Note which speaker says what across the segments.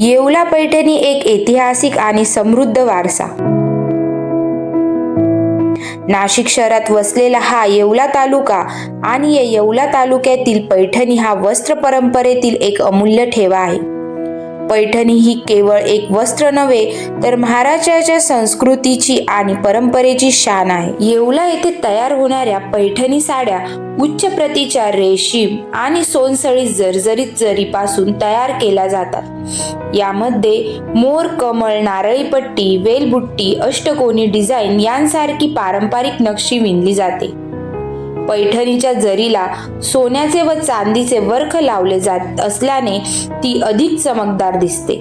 Speaker 1: येवला पैठणी एक ऐतिहासिक आणि समृद्ध वारसा. नाशिक शहरात वसलेला हा येवला तालुका आणि या येवला तालुक्यातील पैठणी हा वस्त्र परंपरेतील एक अमूल्य ठेवा आहे. पैठणी ही केवळ एक वस्त्र नव्हे तर महाराष्ट्राच्या संस्कृतीची आणि परंपरेची शान आहे. येवला येथे तयार होणाऱ्या पैठणी साड्या उच्च प्रतीच्या रेशीम आणि सोनसळी जर्जरीत जरीपासून तयार केल्या जातात. यामध्ये मोर, कमळ, नारळी पट्टी, वेलबुट्टी, अष्टकोनी डिझाईन यांसारखी पारंपरिक नक्षी विणली जाते. पैठणीच्या जरीला सोन्याचे व चांदीचे वर्ख लावले जात असल्याने ती अधिक चमकदार दिसते.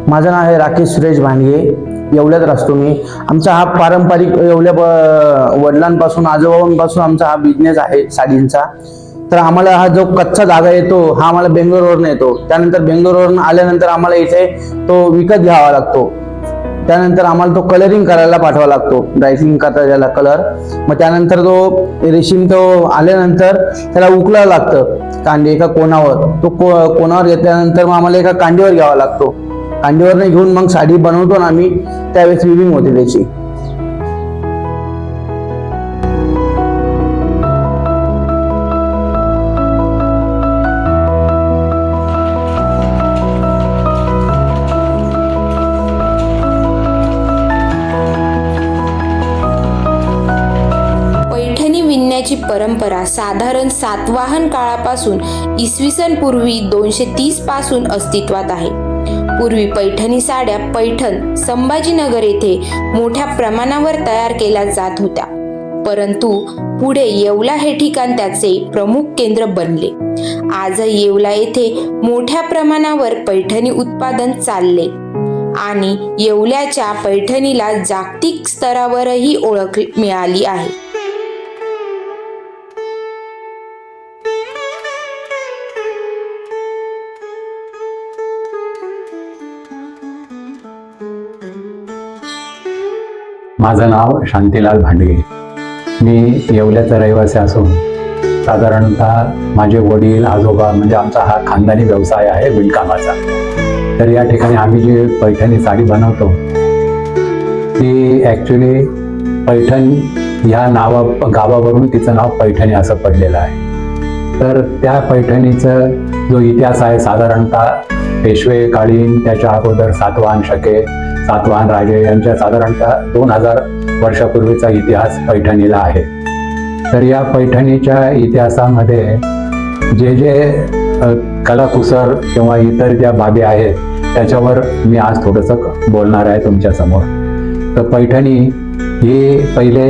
Speaker 2: माझं नाव आहे राकेश सुरेश भांडगे. येवल्यात राहतो मी. आमचा हा पारंपरिक येवल्या वडिलांपासून आजोबांपासून आमचा हा बिझनेस आहे साडींचा. तर आम्हाला हा जो कच्चा धागा येतो हा आम्हाला बेंगलोरवरून येतो. त्यानंतर बेंगलोरवरून आल्यानंतर आम्हाला इथे तो विकत घ्यावा लागतो. त्यानंतर आम्हाला तो कलरिंग करायला पाठवावा लागतो, ड्रायसिंग करता त्याला कलर. मग त्यानंतर तो रेशीम तो आल्यानंतर त्याला उकळावं लागतं कांडी एका कोणावर. तो कोणावर घेतल्यानंतर मग आम्हाला एका कांडीवर घ्यावा लागतो. कांडीवरने घेऊन मग साडी बनवतो ना आम्ही, त्यावेळेस विविंग होते त्याची.
Speaker 1: विणण्याची परंपरा साधारण सातवाहन काळापासून इसवी पूर्वी 230 पासून अस्तित्वात आहे. पूर्वी पैठणी साड्या पैठण, संभाजीनगर येथे मोठ्या प्रमाणावर तयार केल्या जात होत्या. परंतु पुढे येवला हे ठिकाण त्याचे प्रमुख केंद्र बनले. आजही येवला येथे मोठ्या प्रमाणावर पैठणी उत्पादन चालले आणि येवल्याच्या पैठणीला जागतिक स्तरावरही ओळख मिळाली आहे.
Speaker 3: माझं नाव शांतीलाल भांडगे. मी येवल्याचा रहिवासी असून साधारणतः माझे वडील आजोबा म्हणजे आमचा हा खानदानी व्यवसाय आहे विणकामाचा. तर या ठिकाणी आम्ही जी पैठणी साडी बनवतो ती ॲक्च्युली पैठण ह्या गावावरून तिचं नाव पैठणी असं पडलेलं आहे. तर त्या पैठणीचा जो इतिहास आहे साधारणतः पेशवे कालीन, त्याच्या अगोदर सातवाहन शके, सातवाहन राजे यांच्या साधारणतः 2000 वर्षापूर्वीचा इतिहास पैठणीला आहे. तर या पैठणीच्या इतिहासामध्ये जे जे कलाकुसर किंवा इतर ज्या बाबी आहेत त्याच्यावर मी आज थोडंसं बोलणार आहे तुमच्यासमोर. तर पैठणी ही पहिले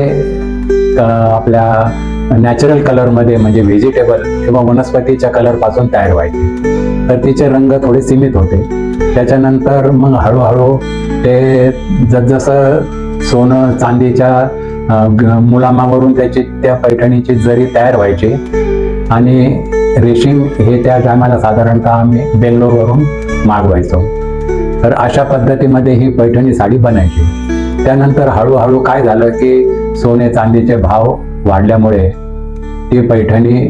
Speaker 3: आपल्या नॅचरल कलरमध्ये म्हणजे व्हेजिटेबल किंवा वनस्पतीच्या कलरपासून तयार व्हायची. तर तिचे रंग थोडे सीमित होते. त्याच्यानंतर मग हळूहळू ते जसजसं सोनं चांदीच्या मुलामावरून त्या पैठणीची जरी तयार व्हायची आणि रेशीम हे त्या टायमाला साधारणतः आम्ही बेंगलोरवरून मागवायचो. तर अशा पद्धतीमध्ये ही पैठणी साडी बनायची. त्यानंतर हळूहळू काय झालं की सोने चांदीचे भाव वाढल्यामुळे ती पैठणी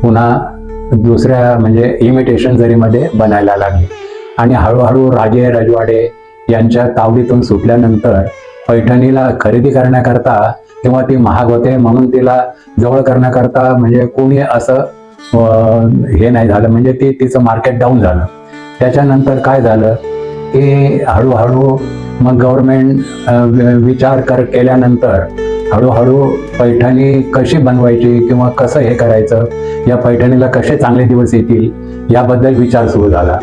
Speaker 3: पुन्हा दुसऱ्या म्हणजे इमिटेशन जरीमध्ये बनायला लागली आणि हळूहळू राजे रजवाडे यांच्या तावडीतून सुटल्यानंतर पैठणीला खरेदी करण्याकरता किंवा ती महाग होते म्हणून तिला जवळ करण्याकरता म्हणजे कोणी असं हे नाही झालं, म्हणजे तिचं मार्केट डाऊन झालं. त्याच्यानंतर काय झालं की हळूहळू मग गव्हर्नमेंट विचार केल्यानंतर हळूहळू पैठणी कशी बनवायची किंवा कसं हे करायचं, या पैठणीला कसे चांगले दिवस येतील याबद्दल विचार सुरू झाला.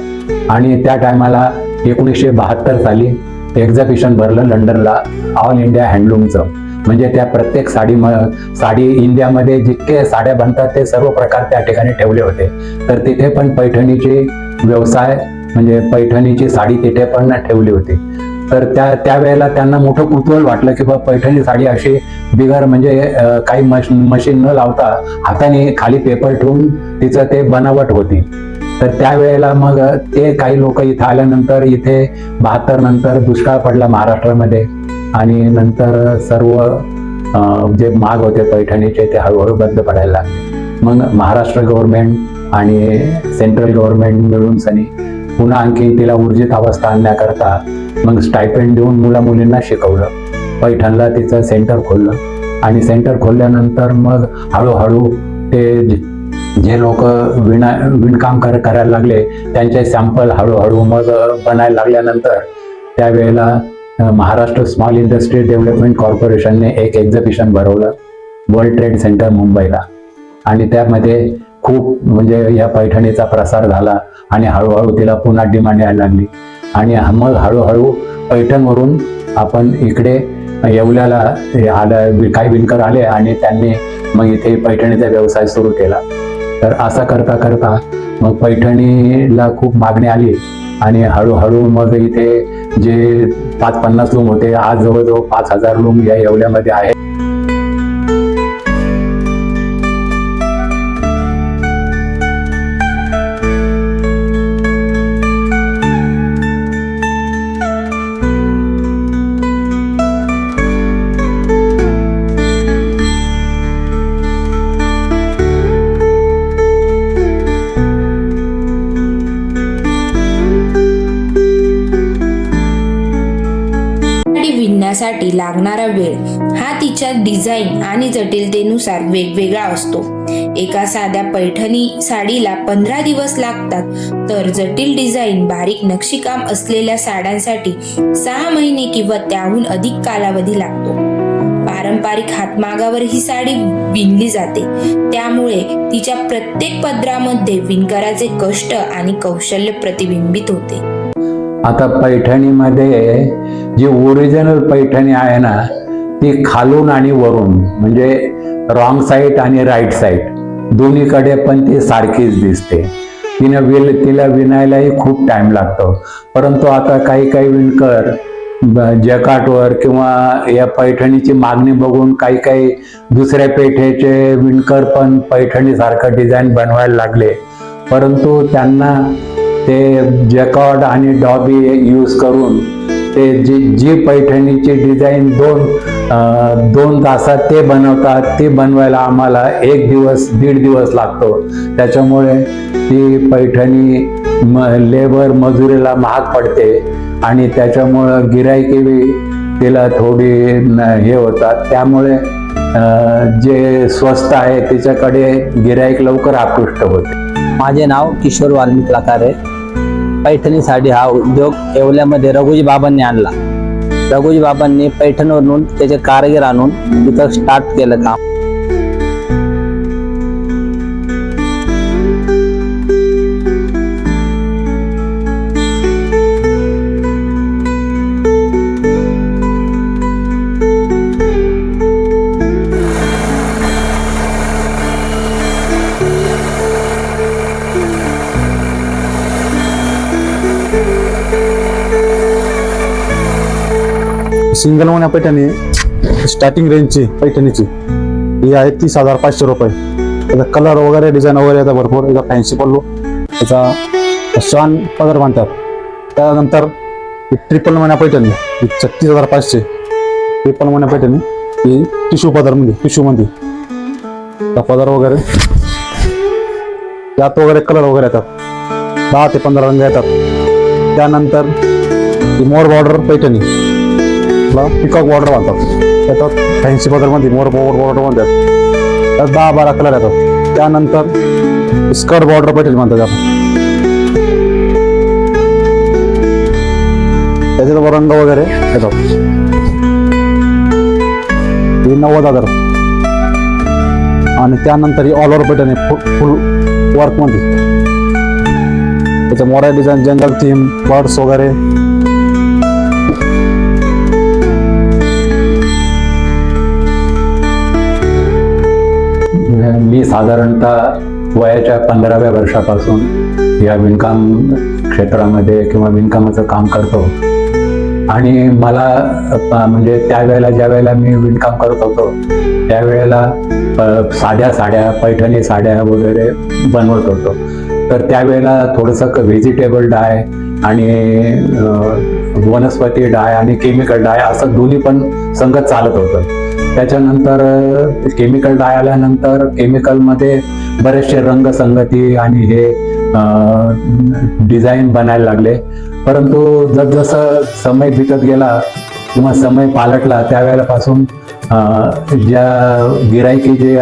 Speaker 3: आणि त्या टायमाला 1972 साली एक्झिबिशन भरलं लंडनला ऑल इंडिया हँडलूमचं. म्हणजे त्या प्रत्येक साडी इंडियामध्ये जितके साड्या बनतात ते सर्व प्रकार त्या ठिकाणी ठेवले होते. तर तिथे पण पैठणीचे व्यवसाय म्हणजे पैठणीची साडी तिथे पण ठेवली होती. तर त्यावेळेला त्यांना मोठं कुतूहल वाटलं की बा पैठणी साडी अशी बिगर म्हणजे काही मशीन न लावता हाताने खाली पेपर ठेवून तिचं ते बनावट होती. तर त्यावेळेला मग ते काही लोक इथं आल्यानंतर इथे 72 नंतर दुष्काळ पडला महाराष्ट्रामध्ये आणि नंतर सर्व जे माग होते पैठणीचे ते हळूहळू बंद पडायला लागले. मग महाराष्ट्र गव्हर्नमेंट आणि सेंट्रल गव्हर्नमेंट मिळून पुन्हा आणखी तिला ऊर्जित अवस्था आणण्याकरता मग स्टायपेंड देऊन मुलींना शिकवलं. पैठणला तिचं सेंटर खोललं आणि सेंटर खोलल्यानंतर मग हळूहळू ते जे लोक विणकाम करायला लागले त्यांचे सॅम्पल हळूहळू मग बनायला लागल्यानंतर त्यावेळेला महाराष्ट्र स्मॉल इंडस्ट्री डेव्हलपमेंट कॉर्पोरेशनने एक एक्झिबिशन भरवलं वर्ल्ड ट्रेड सेंटर मुंबईला आणि त्यामध्ये खूप म्हणजे या पैठणीचा प्रसार झाला आणि हळूहळू तिला पुन्हा डिमांड यायला लागली आणि मग हळूहळू पैठणवरून आपण इकडे येवल्याला आलं. काही विणकर आले आणि त्यांनी मग इथे पैठणीचा व्यवसाय सुरू केला. तर असा करता करता मग पैठणीला खूप मागणी आली आणि हळूहळू मग इथे जे 550 लूम होते आज जवळजवळ 5000 लूम या येवल्यामध्ये आहेत.
Speaker 1: विणण्यासाठी लागणारा वेळ हा तिच्या डिझाईन आणि जटिलतेनुसार वेगवेगळा असतो. एका साध्या पैठणी साडीला 15 दिवस लागतात तर जटिल डिझाईन बारीक नक्षीकाम असलेल्या साड्यांसाठी 6 महिने किंवा त्याहून अधिक कालावधी लागतो. पारंपरिक हातमागावर ही साडी विणली जाते त्यामुळे तिच्या प्रत्येक पदरामध्ये विणकराचे कष्ट आणि कौशल्य प्रतिबिंबित होते.
Speaker 3: आता पैठणीमध्ये जी ओरिजिनल पैठणी आहे ना ती खालून आणि वरून म्हणजे रॉंग साईड आणि राईट साईड दोन्हीकडे पण ती सारखीच दिसते. तिला विणायलाही खूप टाइम लागतो. परंतु आता काही विणकर जकाटवर किंवा या पैठणीची मागणी बघून काही दुसऱ्या पेठेचे विणकर पण पैठणीसारखं डिझाईन बनवायला लागले. परंतु त्यांना ते जॅकॉर्ड आणि डॉबी यूज करून ते जी पैठणीची डिझाईन दोन तासात ते बनवतात ती बनवायला आम्हाला 1 दिवस 1.5 दिवस लागतो. त्याच्यामुळे ती पैठणी लेबर मजुरीला महाग पडते आणि त्याच्यामुळं गिऱ्हाईकी तिला थोडी हे होतात. त्यामुळे जे स्वस्त आहे त्याच्याकडे गिऱ्हाईक लवकर आकृष्ट होते.
Speaker 4: माझे नाव किशोर वाल्मिक लाकारे. पैठणी साडी हा उद्योग येवल्यामध्ये रघुजी बाबांनी आणला. रघुजी बाबांनी पैठणवरून त्याचे कारागीर आणून तिथं स्टार्ट केलं काम.
Speaker 5: सिंगल मोन्या पैठणी स्टार्टिंग रेंजची पैठणीची ही आहे 30,500 रुपये. त्याचा कलर वगैरे डिझाईन वगैरे येतात भरपूर. याचा फॅन्सी पल्लू त्याचा शान पदर बांधतात. त्यानंतर ट्रिपल मोन्या पैठणी ही 36,500. ट्रिपल मोन्या पैठणी ही टिश्यू मध्ये पदर वगैरे यात वगैरे कलर वगैरे येतात. 10 ते 15 रंग येतात. त्यानंतर ही मोर बॉर्डर पैठणी पिकॉक बॉर्डर बांधतात. त्याच्यात फॅन्सी पदरमध्ये मोर बॉर्डर बांधतात. त्यात 10-12 कलर येतात. त्यानंतर स्कर्ट बॉर्डर पैठणी बांधतात आपण. त्याच्यात रंग वगैरे येतात. ही 90,000 आणि त्यानंतर ही all over Paithani full work मध्ये. त्याच्या मोरा डिझाईन जंगल थीम बर्ड्स वगैरे.
Speaker 3: मी साधारणतः वयाच्या 15व्या वर्षापासून या विणकाम क्षेत्रामध्ये किंवा विणकामाचं काम करतो आणि मला म्हणजे त्यावेळेला ज्या वेळेला मी विणकाम करत होतो त्यावेळेला साध्या साड्या पैठणी साड्या वगैरे बनवत होतो. तर त्यावेळेला थोडंसं व्हेजिटेबल डाय आणि वनस्पती डाय आणि केमिकल डाय असं दोन्ही पण संगत चालत होतं. त्याच्यानंतर केमिकल डाय आल्यानंतर केमिकलमध्ये बरेचसे रंगसंगती आणि हे डिझाईन बनायला लागले. परंतु जसजसं समय बितत गेला किंवा समय पालटला त्यावेळेपासून ज्या गिरायकी जे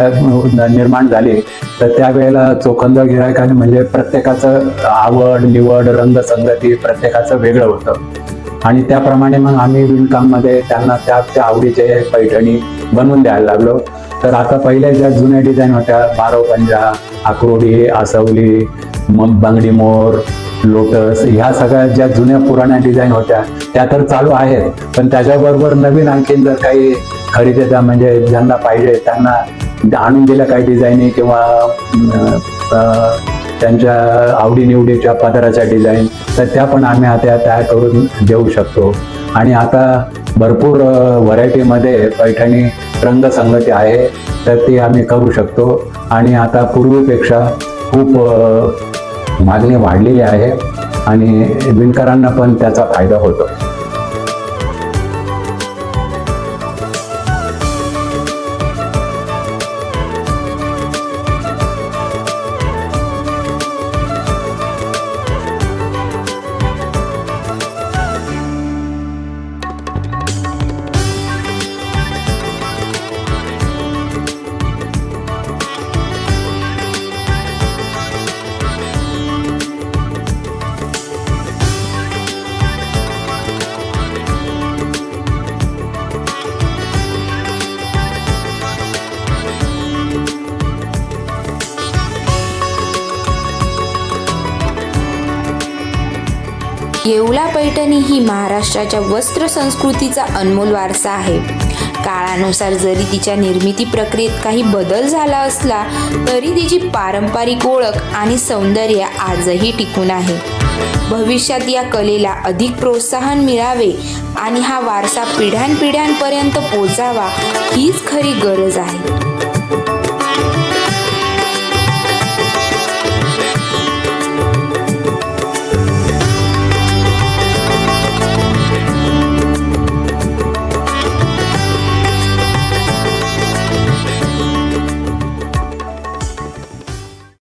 Speaker 3: निर्माण झाले तर त्यावेळेला चोखंदळ गिरायकाने म्हणजे प्रत्येकाचं आवड निवड रंगसंगती प्रत्येकाचं वेगळं होतं आणि त्याप्रमाणे मग आम्ही विणकाममध्ये त्यांना त्या आवडीचे पैठणी बनवून द्यायला लागलो. तर आता पहिल्या ज्या जुन्या डिझाईन होत्या बारोपंजा, आकुर्डी, आसवली, बांगडी मोर, लोटस ह्या सगळ्या ज्या जुन्या पुराण्या डिझाईन होत्या त्या तर चालू आहेत, पण त्याच्याबरोबर नवीन आणखीन जर काही खरेदीदार म्हणजे ज्यांना पाहिजे त्यांना आणून दिल्या काही डिझाईनी किंवा त्यांच्या आवडीनिवडीच्या पदराच्या डिझाईन तर त्या पण आम्ही आता तयार करून देऊ शकतो. आणि आता भरपूर व्हरायटीमध्ये पैठणी रंगसंगती आहे तर ती आम्ही करू शकतो. आणि आता पूर्वीपेक्षा खूप मागणी वाढलेली आहे आणि विणकरांना पण त्याचा फायदा होतो.
Speaker 1: येवला पैठणी ही महाराष्ट्राच्या वस्त्र संस्कृतीचा अनमोल वारसा आहे. काळानुसार जरी तिच्या निर्मिती प्रक्रियेत काही बदल झाला असला तरी तिची पारंपरिक ओळख आणि सौंदर्य आजही टिकून आहे. भविष्यात या कलेला अधिक प्रोत्साहन मिळावे आणि हा वारसा पिढ्यानपिढ्यांपर्यंत पोचावा हीच खरी गरज आहे.